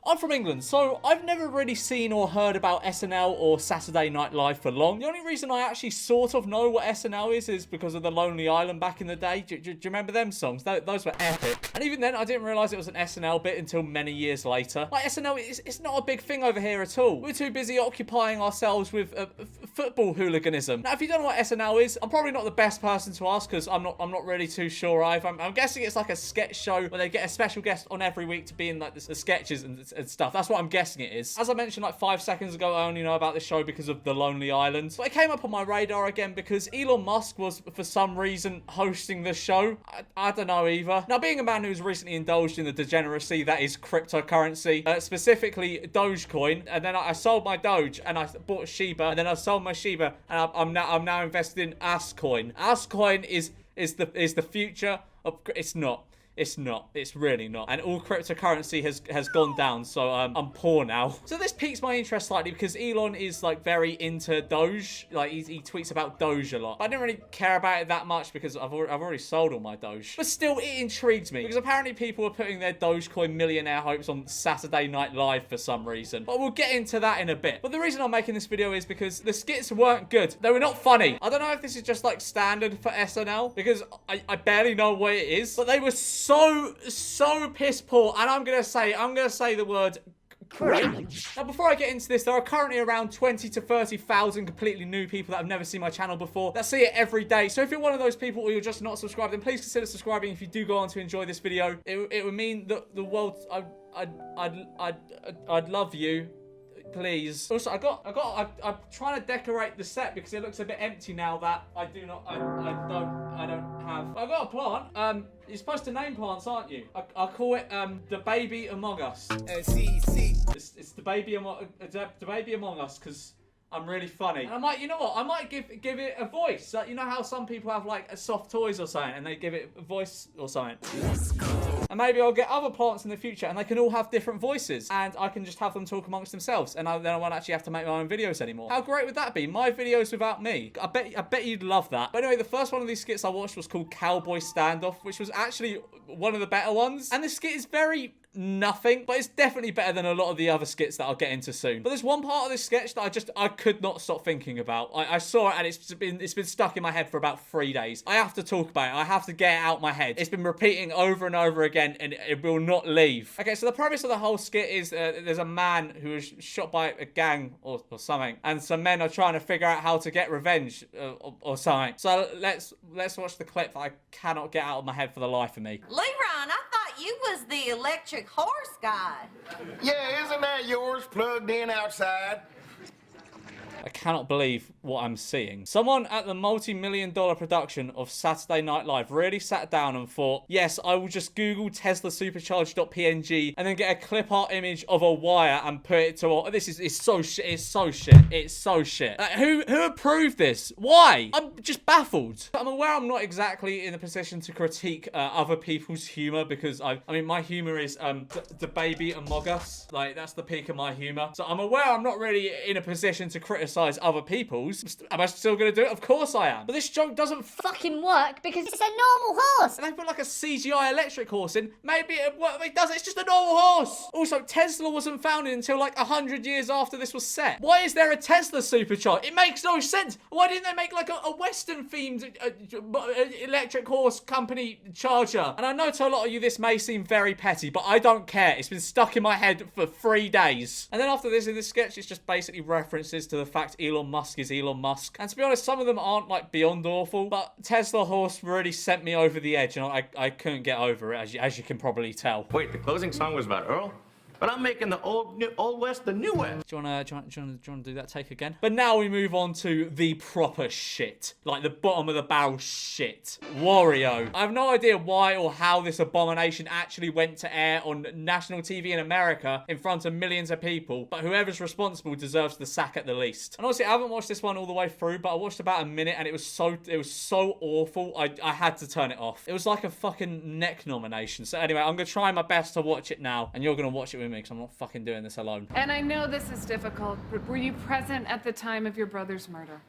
I'm from England, so I've never really seen or heard about SNL or Saturday Night Live for long. The only reason I actually sort of know what SNL is because of the Lonely Island back in the day. Do you remember them songs? Those were epic. And even then, I didn't realise it was an SNL bit until many years later. Like, SNL, it's not a big thing over here at all. We're too busy occupying ourselves with football hooliganism. Now, if you don't know what SNL is, I'm probably not the best person to ask because I'm not really too sure either. I'm guessing it's like a sketch show where they get a special guest on every week to be in like the sketches and stuff. That's what I'm guessing it is. As I mentioned like 5 seconds ago, I only know about this show because of the Lonely Island. But it came up on my radar again because Elon Musk was, for some reason, hosting the show. I don't know either. Now, being a man who's recently indulged in the degeneracy that is cryptocurrency, specifically Dogecoin, and then I sold my Doge and I bought Shiba, and then I sold my Shiba, and I'm now invested in Ascoin. Ascoin is the future of. It's not. It's not. It's really not. And all cryptocurrency has gone down, so I'm poor now. So this piques my interest slightly because Elon is like very into Doge. Like he tweets about Doge a lot. But I didn't really care about it that much because I've already sold all my Doge. But still, it intrigues me because apparently people are putting their Dogecoin millionaire hopes on Saturday Night Live for some reason. But we'll get into that in a bit. But the reason I'm making this video is because the skits weren't good. They were not funny. I don't know if this is just like standard for SNL because I barely know what it is. But they were so piss poor, and I'm gonna say the word cringe. Now, before I get into this, there are currently around 20 to 30,000 completely new people that have never seen my channel before that see it every day. So if you're one of those people or you're just not subscribed, then please consider subscribing. If you do go on to enjoy this video, it would mean that the world. I'd love you. Please. Also, I'm trying to decorate the set because it looks a bit empty now that I don't have. I've got a plant. You're supposed to name plants, aren't you? I'll call it the baby among us. It's the baby among us because I'm really funny. And I might, you know what? I might give it a voice. Like, you know how some people have like soft toys or something, and they give it a voice or something. Let's go. And maybe I'll get other plants in the future, and they can all have different voices, and I can just have them talk amongst themselves, and then I won't actually have to make my own videos anymore. How great would that be? My videos without me. I bet you'd love that. But anyway, the first one of these skits I watched was called Cowboy Standoff, which was actually one of the better ones. And this skit is very nothing, but it's definitely better than a lot of the other skits that I'll get into soon. But there's one part of this sketch that I could not stop thinking about. I saw it and it's been stuck in my head for about 3 days. I have to talk about it. I have to get it out my head. It's been repeating over and over again and it will not leave. Okay, so the premise of the whole skit is there's a man who was shot by a gang or something, and some men are trying to figure out how to get revenge or something. So let's watch the clip that I cannot get out of my head for the life of me. Leron, I thought you was the electric horse guy. Yeah, isn't that yours plugged in outside? I cannot believe what I'm seeing. Someone at the multi-million-dollar production of Saturday Night Live really sat down and thought, yes, I will just Google Tesla supercharged.png and then get a clip art image of a wire and put it to it's so shit. It's so shit. It's so shit. Who approved this? Why? I'm just baffled. I'm aware I'm not exactly in a position to critique other people's humor because I mean my humor is the baby among us. Like, that's the peak of my humor. So I'm aware I'm not really in a position to criticize other people's. Am I still gonna do it? Of course I am. But this joke doesn't fucking work because it's a normal horse. And they put like a CGI electric horse in. Maybe it does. It's just a normal horse. Also, Tesla wasn't founded until like 100 years after this was set. Why is there a Tesla supercharger? It makes no sense. Why didn't they make like a Western themed electric horse company charger? And I know to a lot of you this may seem very petty, but I don't care. It's been stuck in my head for 3 days. And then after this, in this sketch, it's just basically references to the fact Elon Musk is Elon Musk. And to be honest, some of them aren't like beyond awful, but Tesla horse really sent me over the edge, and I couldn't get over it, as you can probably tell. Wait, the closing song was about Earl? But I'm making the old West the new West. Do you wanna do that take again? But now we move on to the proper shit. Like the bottom of the barrel shit. Wario. I have no idea why or how this abomination actually went to air on national TV in America in front of millions of people, but whoever's responsible deserves the sack at the least. And honestly, I haven't watched this one all the way through, but I watched about a minute and it was so awful, I had to turn it off. It was like a fucking neck nomination. So anyway, I'm gonna try my best to watch it now, and you're gonna watch it with me because I'm not fucking doing this alone. And I know this is difficult, but were you present at the time of your brother's murder?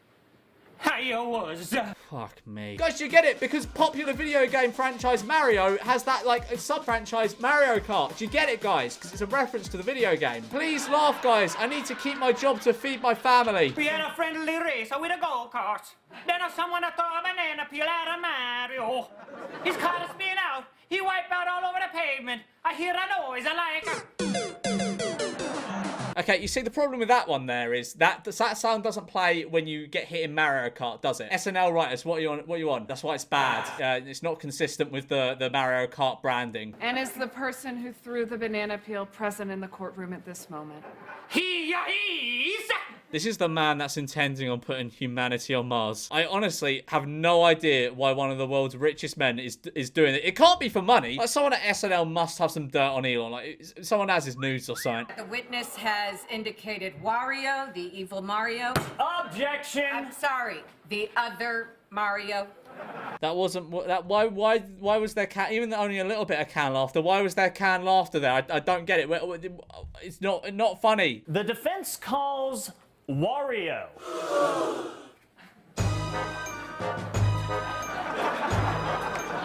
I was. Fuck me. Guys, you get it? Because popular video game franchise Mario has that, like, a sub-franchise Mario Kart. Do you get it, guys? Because it's a reference to the video game. Please laugh, guys. I need to keep my job to feed my family. We had a friendly race with a go-kart. Then someone threw a banana peel at a Mario. His car is spin out. He wiped out all over the pavement. I hear a noise, I like Okay, you see, the problem with that one there is that sound doesn't play when you get hit in Mario Kart, does it? SNL writers, what are you on? What are you on? That's why it's bad. It's not consistent with the Mario Kart branding. And is the person who threw the banana peel present in the courtroom at this moment? This is the man that's intending on putting humanity on Mars. I honestly have no idea why one of the world's richest men is doing it. It can't be for money. Like, someone at SNL must have some dirt on Elon. Like, someone has his nudes or something. The witness has indicated Wario, the evil Mario. Objection! I'm sorry, the other Mario. That wasn't that. Why was there even only a little bit of canned laughter? Why was there canned laughter there? I don't get it. It's not funny. The defense calls Wario.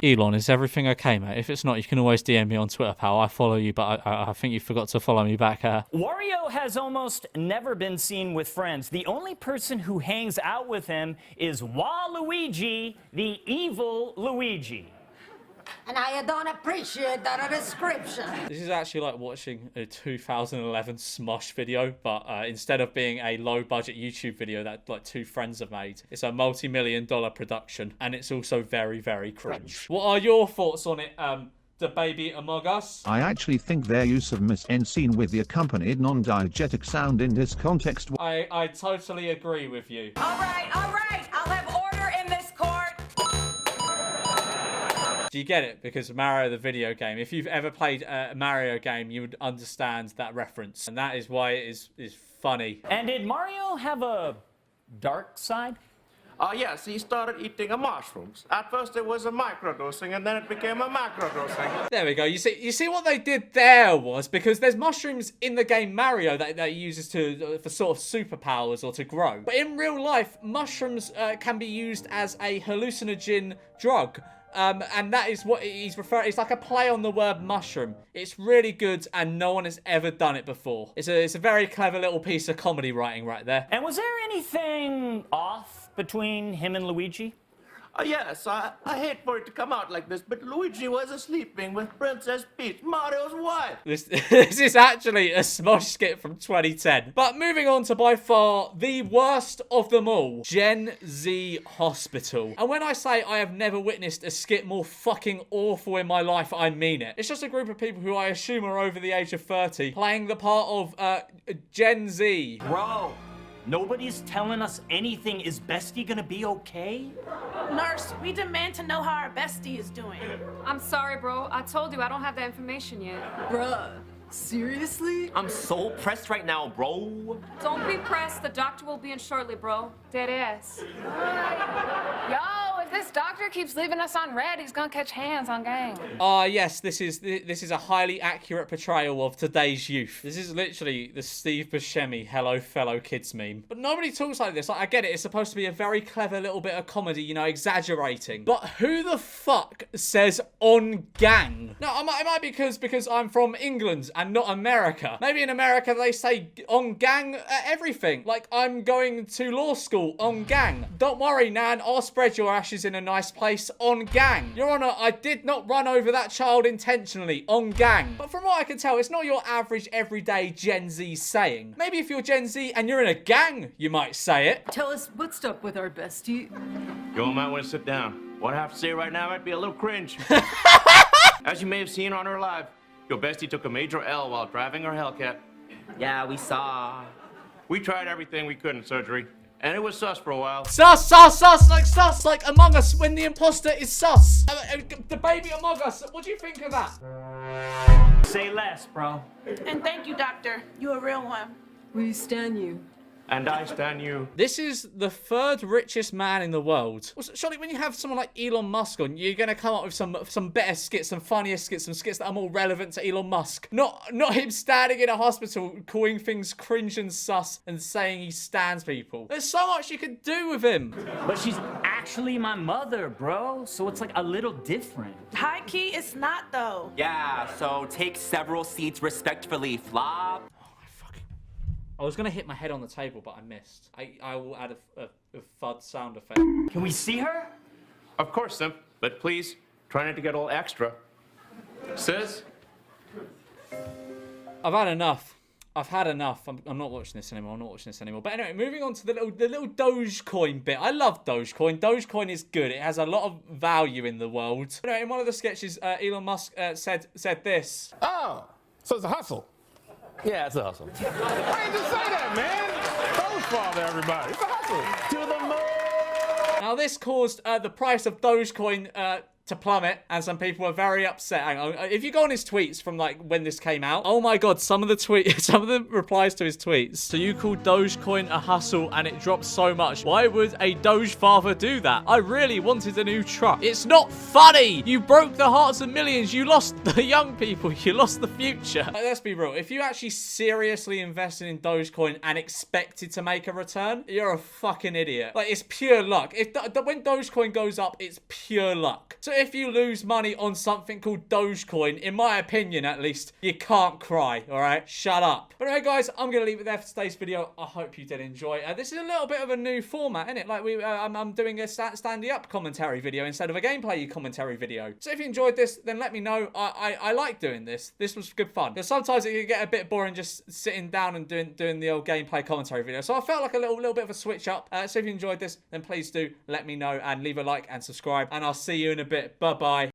Elon, is everything okay, mate? If it's not, you can always DM me on Twitter, pal. I follow you, but I think you forgot to follow me back. Wario has almost never been seen with friends. The only person who hangs out with him is Waluigi, the evil Luigi. And I don't appreciate that description. This is actually like watching a 2011 Smosh video, but instead of being a low-budget YouTube video that like two friends have made, it's a multi-million-dollar production, and it's also very, very cringe. What are your thoughts on it, the baby Among Us? I actually think their use of Miss N scene with the accompanied non-diegetic sound in this context. I totally agree with you. All right, I'll have order in this court. Do you get it? Because Mario the video game, if you've ever played a Mario game, you would understand that reference. And that is why it is funny. And did Mario have a dark side? Yes, he started eating mushrooms. At first it was a microdosing, and then it became a macrodosing. There we go. You see what they did there was, because there's mushrooms in the game Mario that he uses for sort of superpowers or to grow. But in real life, mushrooms can be used as a hallucinogen drug. And that is what he's referring. It's like a play on the word mushroom. It's really good, and no one has ever done it before. It's a very clever little piece of comedy writing right there. And was there anything off between him and Luigi? Yes, I hate for it to come out like this, but Luigi was sleeping with Princess Peach, Mario's wife. This is actually a Smosh skit from 2010. But moving on to by far the worst of them all, Gen Z Hospital. And when I say I have never witnessed a skit more fucking awful in my life, I mean it. It's just a group of people who I assume are over the age of 30 playing the part of Gen Z. Bro, nobody's telling us anything. Is Bestie gonna be okay? Nurse, we demand to know how our bestie is doing. I'm sorry, bro. I told you I don't have that information yet. Bruh, seriously? I'm so pressed right now, bro. Don't be pressed. The doctor will be in shortly, bro. Dead ass. Yo, if this doctor keeps leaving us on red, he's gonna catch hands on gang. Yes, this is a highly accurate portrayal of today's youth. This is literally the Steve Buscemi "Hello Fellow Kids" meme. But nobody talks like this. Like, I get it, it's supposed to be a very clever little bit of comedy, you know, exaggerating. But who the fuck says "on gang"? No, it might be because I'm from England and not America. Maybe in America they say "on gang" at everything. Like, I'm going to law school, on gang. Don't worry, Nan, I'll spread your ashes in a nice place, on gang. Your Honor, I did not run over that child intentionally, on gang. But from what I can tell, it's not your average everyday Gen Z saying. Maybe if you're Gen Z and you're in a gang, you might say it. Tell us what's up with our bestie. You might want to sit down. What I have to say right now might be a little cringe. As you may have seen on her live, your bestie took a major L while driving her Hellcat. Yeah, we saw. We tried everything we could in surgery, and it was sus for a while. Sus, like Among Us when the imposter is sus. The baby Among Us, what do you think of that? Say less, bro. And thank you, doctor. You a real one. We stand you. And I stand you. This is the third richest man in the world. Surely when you have someone like Elon Musk on, you're going to come up with some better skits, some funnier skits, some skits that are more relevant to Elon Musk. Not him standing in a hospital, calling things cringe and sus and saying he stands people. There's so much you could do with him. But she's actually my mother, bro. So it's like a little different. High key, it's not though. Yeah, so take several seats respectfully, Flop. I was gonna hit my head on the table, but I missed. I will add a thud sound effect. Can we see her? Of course, Simp, but please, try not to get all extra. Sis? I've had enough. I've had enough. I'm not watching this anymore. I'm not watching this anymore. But anyway, moving on to the little Dogecoin bit. I love Dogecoin. Dogecoin is good. It has a lot of value in the world. Anyway, in one of the sketches, Elon Musk said this. Oh, so it's a hustle. Yeah, it's a hustle. Why didn't you say that, man? Don't fall to everybody. It's a hustle. To the moon. Now, this caused the price of Dogecoin to plummet, and some people were very upset. Hang on. If you go on his tweets from like when this came out, oh my god, some of the replies to his tweets. So you called Dogecoin a hustle and it dropped so much. Why would a Doge father do that? I really wanted a new truck. It's not funny. You broke the hearts of millions. You lost the young people. You lost the future. Like, let's be real. If you actually seriously invested in Dogecoin and expected to make a return, you're a fucking idiot. Like, it's pure luck. When Dogecoin goes up, it's pure luck. So if you lose money on something called Dogecoin, in my opinion at least, you can't cry, alright? Shut up. But anyway, guys, I'm going to leave it there for today's video. I hope you did enjoy. This is a little bit of a new format, isn't it? Like, I'm doing a standy-up commentary video instead of a gameplay commentary video. So if you enjoyed this, then let me know. I like doing this. This was good fun. Because sometimes it can get a bit boring just sitting down and doing the old gameplay commentary video. So I felt like a little bit of a switch up. So if you enjoyed this, then please do let me know and leave a like and subscribe. And I'll see you in a bit. Bye-bye.